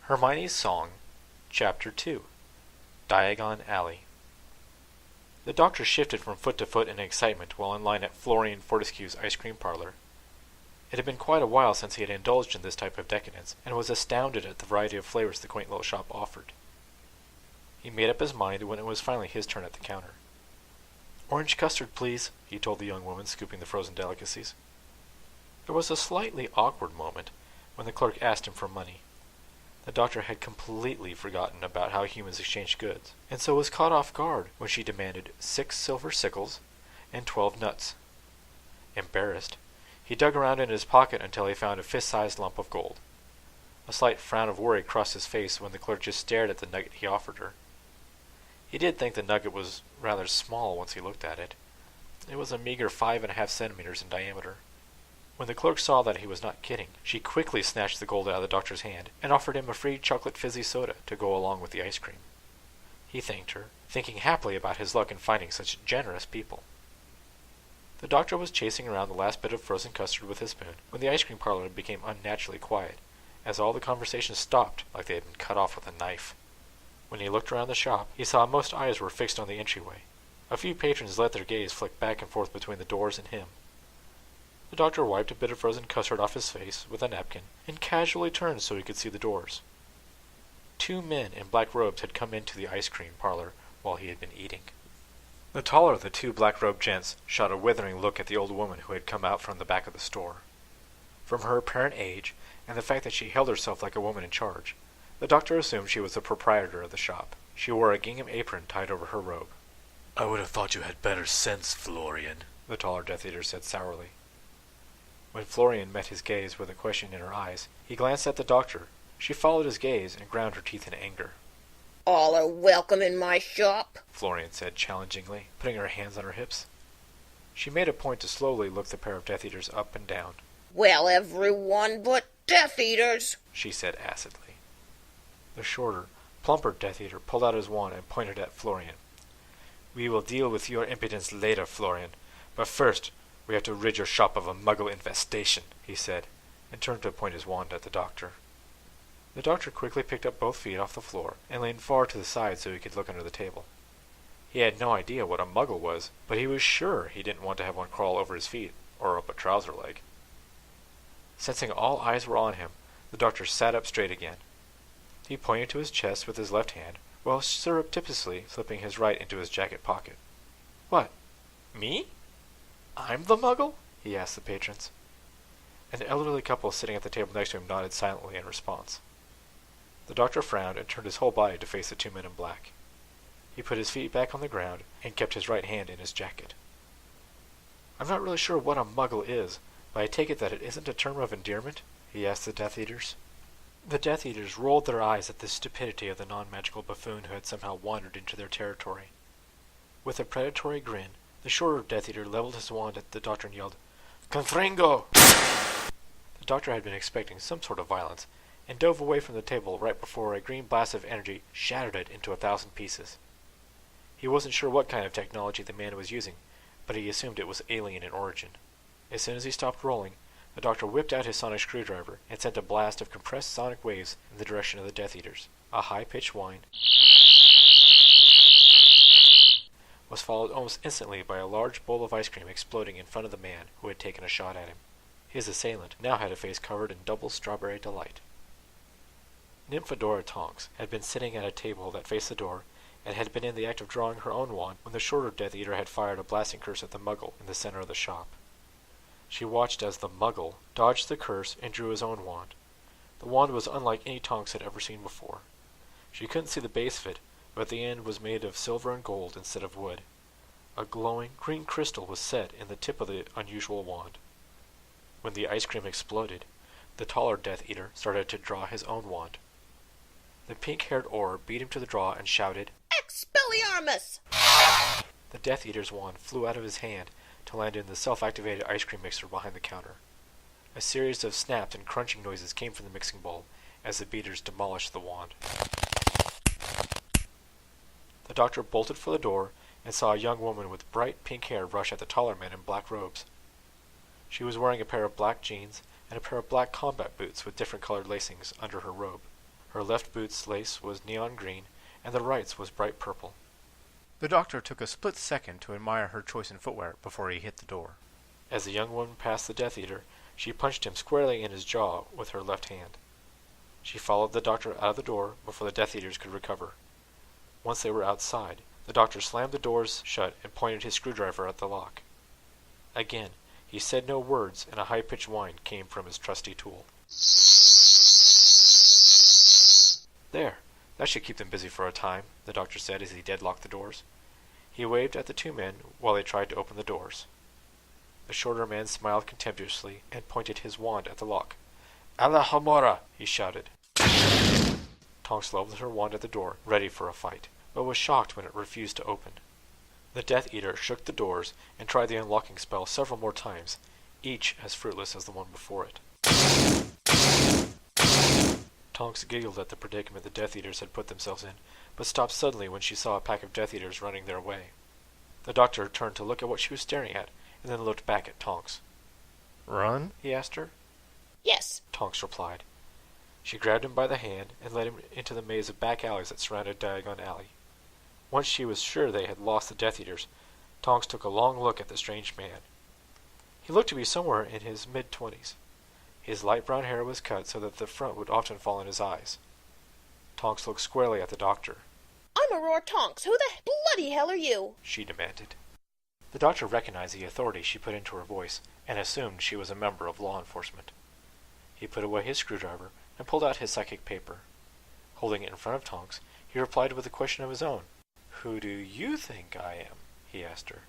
Hermione's Song, Chapter 2, Diagon Alley. The doctor shifted from foot to foot in excitement while in line at Florian Fortescue's ice cream parlor. It had been quite a while since he had indulged in this type of decadence, and was astounded at the variety of flavors the quaint little shop offered. He made up his mind when it was finally his turn at the counter. "Orange custard, please," he told the young woman scooping the frozen delicacies. There was a slightly awkward moment when the clerk asked him for money. The doctor had completely forgotten about how humans exchange goods, and so was caught off guard when she demanded 6 silver sickles and 12 nuts. Embarrassed, he dug around in his pocket until he found a fist-sized lump of gold. A slight frown of worry crossed his face when the clerk just stared at the nugget he offered her. He did think the nugget was rather small once he looked at it. It was a meager 5.5 centimeters in diameter. When the clerk saw that he was not kidding, she quickly snatched the gold out of the doctor's hand and offered him a free chocolate fizzy soda to go along with the ice cream. He thanked her, thinking happily about his luck in finding such generous people. The doctor was chasing around the last bit of frozen custard with his spoon when the ice cream parlor became unnaturally quiet, as all the conversation stopped like they had been cut off with a knife. When he looked around the shop, he saw most eyes were fixed on the entryway. A few patrons let their gaze flick back and forth between the doors and him. The doctor wiped a bit of frozen custard off his face with a napkin and casually turned so he could see the doors. 2 men in black robes had come into the ice cream parlor while he had been eating. The taller of the 2 black-robed gents shot a withering look at the old woman who had come out from the back of the store. From her apparent age and the fact that she held herself like a woman in charge, the doctor assumed she was the proprietor of the shop. She wore a gingham apron tied over her robe. "I would have thought you had better sense, Florian," the taller Death Eater said sourly. When Florian met his gaze with a question in her eyes, he glanced at the doctor. She followed his gaze and ground her teeth in anger. "All are welcome in my shop," Florian said challengingly, putting her hands on her hips. She made a point to slowly look the pair of Death Eaters up and down. "Well, everyone but Death Eaters," she said acidly. The shorter, plumper Death Eater pulled out his wand and pointed at Florian. "We will deal with your impudence later, Florian, but first we have to rid your shop of a muggle infestation," he said, and turned to point his wand at the doctor. The doctor quickly picked up both feet off the floor and leaned far to the side so he could look under the table. He had no idea what a muggle was, but he was sure he didn't want to have one crawl over his feet or up a trouser leg. Sensing all eyes were on him, the doctor sat up straight again. He pointed to his chest with his left hand, while surreptitiously slipping his right into his jacket pocket. "What? Me? I'm the muggle?" he asked the patrons. An elderly couple sitting at the table next to him nodded silently in response. The doctor frowned and turned his whole body to face the 2 men in black. He put his feet back on the ground and kept his right hand in his jacket. "I'm not really sure what a muggle is, but I take it that it isn't a term of endearment?" he asked the Death Eaters. The Death Eaters rolled their eyes at the stupidity of the non-magical buffoon who had somehow wandered into their territory. With a predatory grin, the shorter Death Eater leveled his wand at the doctor and yelled, "Confringo!" The doctor had been expecting some sort of violence, and dove away from the table right before a green blast of energy shattered it into 1,000 pieces. He wasn't sure what kind of technology the man was using, but he assumed it was alien in origin. As soon as he stopped rolling, the doctor whipped out his sonic screwdriver and sent a blast of compressed sonic waves in the direction of the Death Eaters. A high-pitched whine was followed almost instantly by a large bowl of ice cream exploding in front of the man who had taken a shot at him. His assailant now had a face covered in double strawberry delight. Nymphadora Tonks had been sitting at a table that faced the door and had been in the act of drawing her own wand when the shorter Death Eater had fired a blasting curse at the muggle in the center of the shop. She watched as the muggle dodged the curse and drew his own wand. The wand was unlike any Tonks had ever seen before. She couldn't see the base of it, but the end was made of silver and gold instead of wood. A glowing green crystal was set in the tip of the unusual wand. When the ice cream exploded, the taller Death Eater started to draw his own wand. The pink-haired orb beat him to the draw and shouted, "Expelliarmus!" The Death Eater's wand flew out of his hand to land in the self-activated ice cream mixer behind the counter. A series of snaps and crunching noises came from the mixing bowl as the beaters demolished the wand. The doctor bolted for the door and saw a young woman with bright pink hair rush at the taller man in black robes. She was wearing a pair of black jeans and a pair of black combat boots with different colored lacings under her robe. Her left boot's lace was neon green, and the right's was bright purple. The doctor took a split second to admire her choice in footwear before he hit the door. As the young woman passed the Death Eater, she punched him squarely in his jaw with her left hand. She followed the doctor out of the door before the Death Eaters could recover. Once they were outside, the doctor slammed the doors shut and pointed his screwdriver at the lock. Again, he said no words, and a high-pitched whine came from his trusty tool. There, that should keep them busy for a time, the doctor said as he deadlocked the doors. He waved at the two men while they tried to open the doors. The shorter man smiled contemptuously and pointed his wand at the lock. "Alahomora!" he shouted. Tonks leveled her wand at the door, ready for a fight, but was shocked when it refused to open. The Death Eater shook the doors and tried the unlocking spell several more times, each as fruitless as the one before it. Tonks giggled at the predicament the Death Eaters had put themselves in, but stopped suddenly when she saw a pack of Death Eaters running their way. The doctor turned to look at what she was staring at, and then looked back at Tonks. "Run?" he asked her. Yes. Tonks replied. She grabbed him by the hand and led him into the maze of back alleys that surrounded Diagon Alley. Once she was sure they had lost the Death Eaters, Tonks took a long look at the strange man. He looked to be somewhere in his mid-20s. His light brown hair was cut so that the front would often fall in his eyes. Tonks looked squarely at the doctor. I'm Aurora Tonks. Who the bloody hell are you? She demanded. The doctor recognized the authority she put into her voice and assumed she was a member of law enforcement. He put away his screwdriver and pulled out his psychic paper. Holding it in front of Tonks, he replied with a question of his own. "Who do you think I am?" he asked her.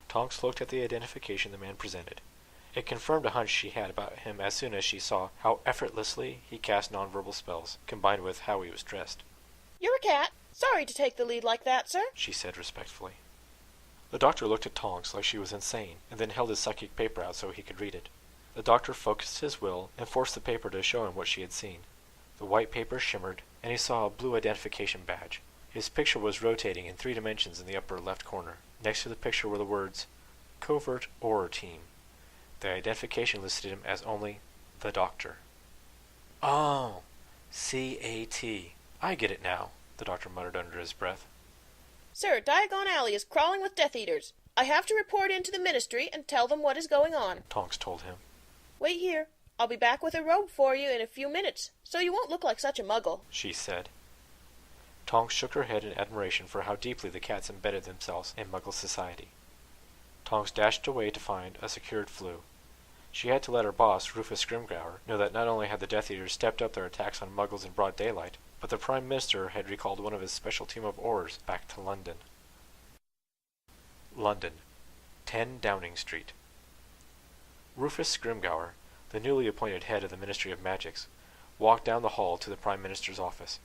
Tonks looked at the identification the man presented. It confirmed a hunch she had about him as soon as she saw how effortlessly he cast nonverbal spells, combined with how he was dressed. You're a cat. Sorry to take the lead like that, sir, she said respectfully. The doctor looked at Tonks like she was insane, and then held his psychic paper out so he could read it. The doctor focused his will and forced the paper to show him what she had seen. The white paper shimmered, and he saw a blue identification badge. His picture was rotating in 3 dimensions in the upper left corner. Next to the picture were the words, "Covert Horror Team." The identification listed him as only the Doctor. "Oh, C-A-T. I get it now," the doctor muttered under his breath. Sir, Diagon Alley is crawling with Death Eaters. I have to report into the Ministry and tell them what is going on. Tonks told him. Wait here. I'll be back with a robe for you in a few minutes, so you won't look like such a muggle, she said. Tonks shook her head in admiration for how deeply the cats embedded themselves in Muggle society. Tonks dashed away to find a secured flue. She had to let her boss, Rufus Scrimgeour, know that not only had the Death Eaters stepped up their attacks on Muggles in broad daylight, but the Prime Minister had recalled one of his special team of Aurors back to London. London, 10 Downing Street. Rufus Scrimgeour, the newly appointed head of the Ministry of Magics, walked down the hall to the Prime Minister's office.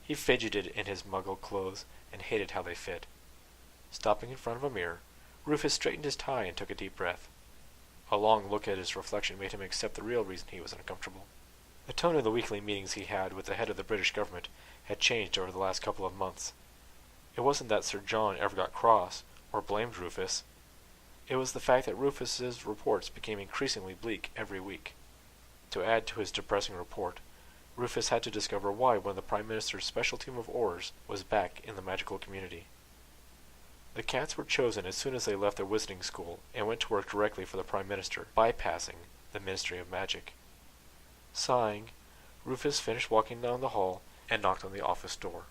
He fidgeted in his Muggle clothes and hated how they fit. Stopping in front of a mirror, Rufus straightened his tie and took a deep breath. A long look at his reflection made him accept the real reason he was uncomfortable. The tone of the weekly meetings he had with the head of the British government had changed over the last couple of months. It wasn't that Sir John ever got cross or blamed Rufus. It was the fact that Rufus's reports became increasingly bleak every week. To add to his depressing report, Rufus had to discover why one of the Prime Minister's special team of Aurors was back in the magical community. The cats were chosen as soon as they left their wizarding school and went to work directly for the Prime Minister, bypassing the Ministry of Magic. Sighing, Rufus finished walking down the hall and knocked on the office door.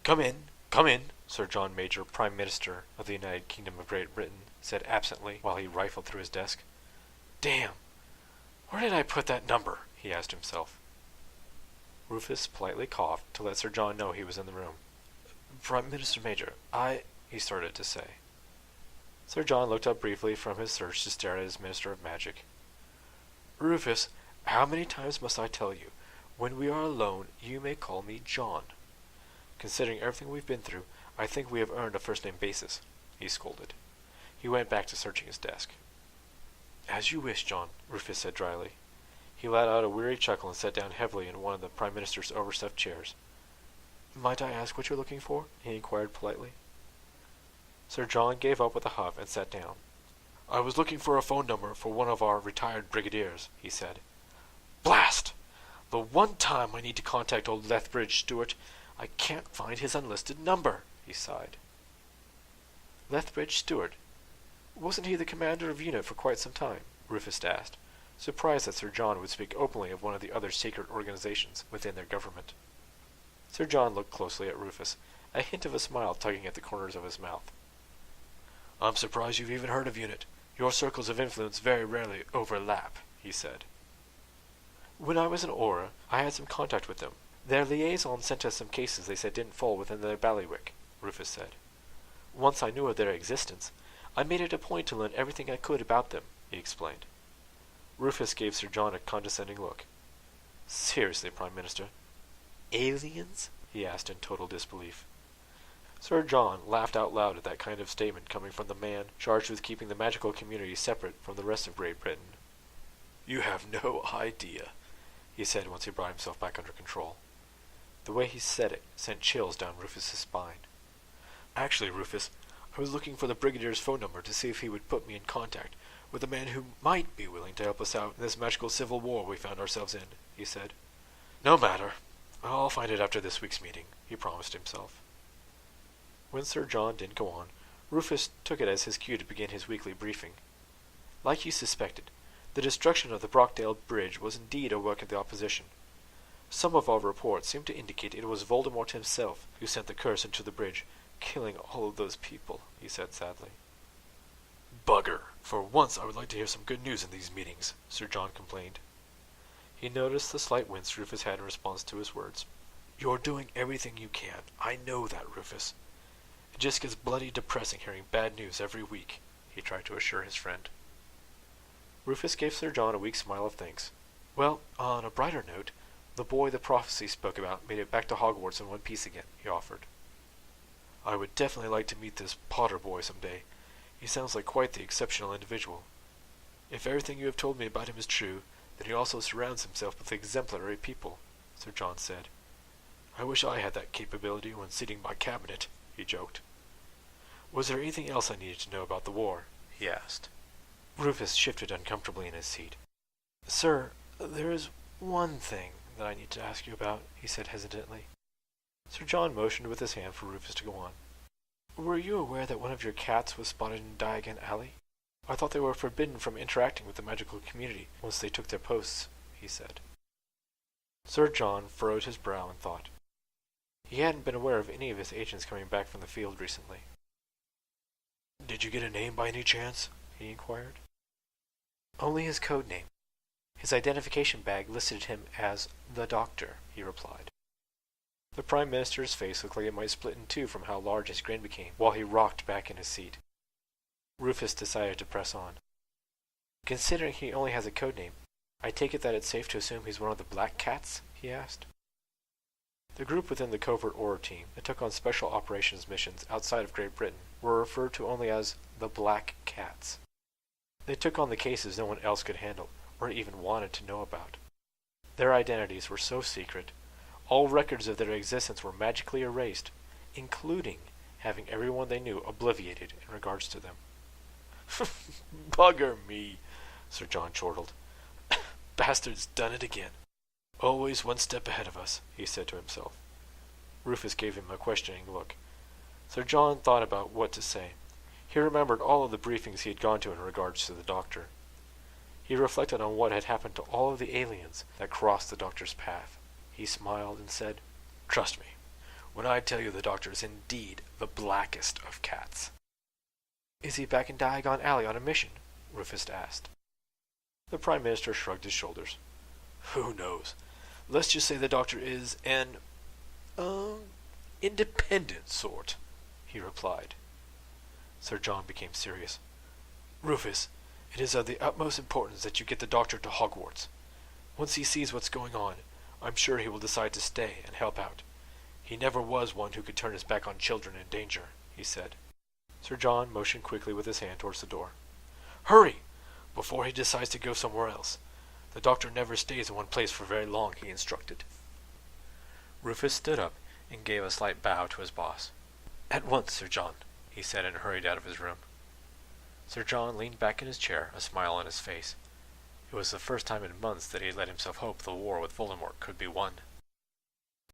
Come in, Sir John Major, Prime Minister of the United Kingdom of Great Britain, said absently while he rifled through his desk. Damn, where did I put that number? He asked himself. Rufus politely coughed to let Sir John know he was in the room. Prime Minister Major, he started to say. Sir John looked up briefly from his search to stare at his Minister of Magic. Rufus, how many times must I tell you? When we are alone, you may call me John. Considering everything we've been through, I think we have earned a first-name basis, he scolded. He went back to searching his desk. As you wish, John, Rufus said dryly. He let out a weary chuckle and sat down heavily in one of the Prime Minister's overstuffed chairs. Might I ask what you're looking for? He inquired politely. Sir John gave up with a huff and sat down. I was looking for a phone number for one of our retired brigadiers, he said. Blast! The one time I need to contact old Lethbridge Stewart, I can't find his unlisted number, he sighed. Lethbridge Stewart? Wasn't he the commander of unit for quite some time? Rufus asked, surprised that Sir John would speak openly of one of the other secret organizations within their government. Sir John looked closely at Rufus, a hint of a smile tugging at the corners of his mouth. I'm surprised you've even heard of UNIT. Your circles of influence very rarely overlap, he said. When I was in Aura, I had some contact with them. Their liaison sent us some cases they said didn't fall within their bailiwick, Rufus said. Once I knew of their existence, I made it a point to learn everything I could about them, he explained. Rufus gave Sir John a condescending look. Seriously, Prime Minister? Aliens? He asked in total disbelief. Sir John laughed out loud at that kind of statement coming from the man charged with keeping the magical community separate from the rest of Great Britain. You have no idea, he said once he brought himself back under control. The way he said it sent chills down Rufus's spine. Actually, Rufus, I was looking for the Brigadier's phone number to see if he would put me in contact with a man who might be willing to help us out in this magical civil war we found ourselves in, he said. No matter. I'll find it after this week's meeting, he promised himself. When Sir John didn't go on, Rufus took it as his cue to begin his weekly briefing. Like he suspected, the destruction of the Brockdale Bridge was indeed a work of the opposition. Some of our reports seem to indicate it was Voldemort himself who sent the curse into the bridge, killing all of those people, he said sadly. Bugger! For once I would like to hear some good news in these meetings, Sir John complained. He noticed the slight wince Rufus had in response to his words. You're doing everything you can. I know that, Rufus. It just gets bloody depressing hearing bad news every week, he tried to assure his friend. Rufus gave Sir John a weak smile of thanks. Well, on a brighter note, the boy the prophecy spoke about made it back to Hogwarts in one piece again, he offered. I would definitely like to meet this Potter boy someday. He sounds like quite the exceptional individual. If everything you have told me about him is true, then he also surrounds himself with exemplary people, Sir John said. I wish I had that capability when seating my cabinet, he joked. Was there anything else I needed to know about the war? He asked. Rufus shifted uncomfortably in his seat. Sir, there is one thing that I need to ask you about, he said hesitantly. Sir John motioned with his hand for Rufus to go on. Were you aware that one of your cats was spotted in Diagon Alley? I thought they were forbidden from interacting with the magical community once they took their posts, he said. Sir John furrowed his brow and thought. He hadn't been aware of any of his agents coming back from the field recently. Did you get a name by any chance? He inquired. Only his code name. His identification bag listed him as the Doctor, he replied. The Prime Minister's face looked like it might split in two from how large his grin became while he rocked back in his seat. Rufus decided to press on. Considering he only has a code name, I take it that it's safe to assume he's one of the Black Cats? He asked. The group within the covert Aura team that took on special operations missions outside of Great Britain were referred to only as the Black Cats. They took on the cases no one else could handle or even wanted to know about. Their identities were so secret, all records of their existence were magically erased, including having everyone they knew obliviated in regards to them. Bugger me, Sir John chortled. Bastard's done it again. Always one step ahead of us, he said to himself. Rufus gave him a questioning look. Sir John thought about what to say. He remembered all of the briefings he had gone to in regards to the Doctor. He reflected on what had happened to all of the aliens that crossed the Doctor's path. He smiled and said, Trust me, when I tell you the Doctor is indeed the blackest of cats. Is he back in Diagon Alley on a mission? Rufus asked. The Prime Minister shrugged his shoulders. Who knows? Let's just say the Doctor is an, independent sort, he replied. Sir John became serious. Rufus, it is of the utmost importance that you get the Doctor to Hogwarts. Once he sees what's going on, I'm sure he will decide to stay and help out. He never was one who could turn his back on children in danger, he said. Sir John motioned quickly with his hand towards the door. Hurry! Before he decides to go somewhere else. The Doctor never stays in one place for very long, he instructed. Rufus stood up and gave a slight bow to his boss. At once, Sir John, he said and hurried out of his room. Sir John leaned back in his chair, a smile on his face. It was the first time in months that he had let himself hope the war with Voldemort could be won.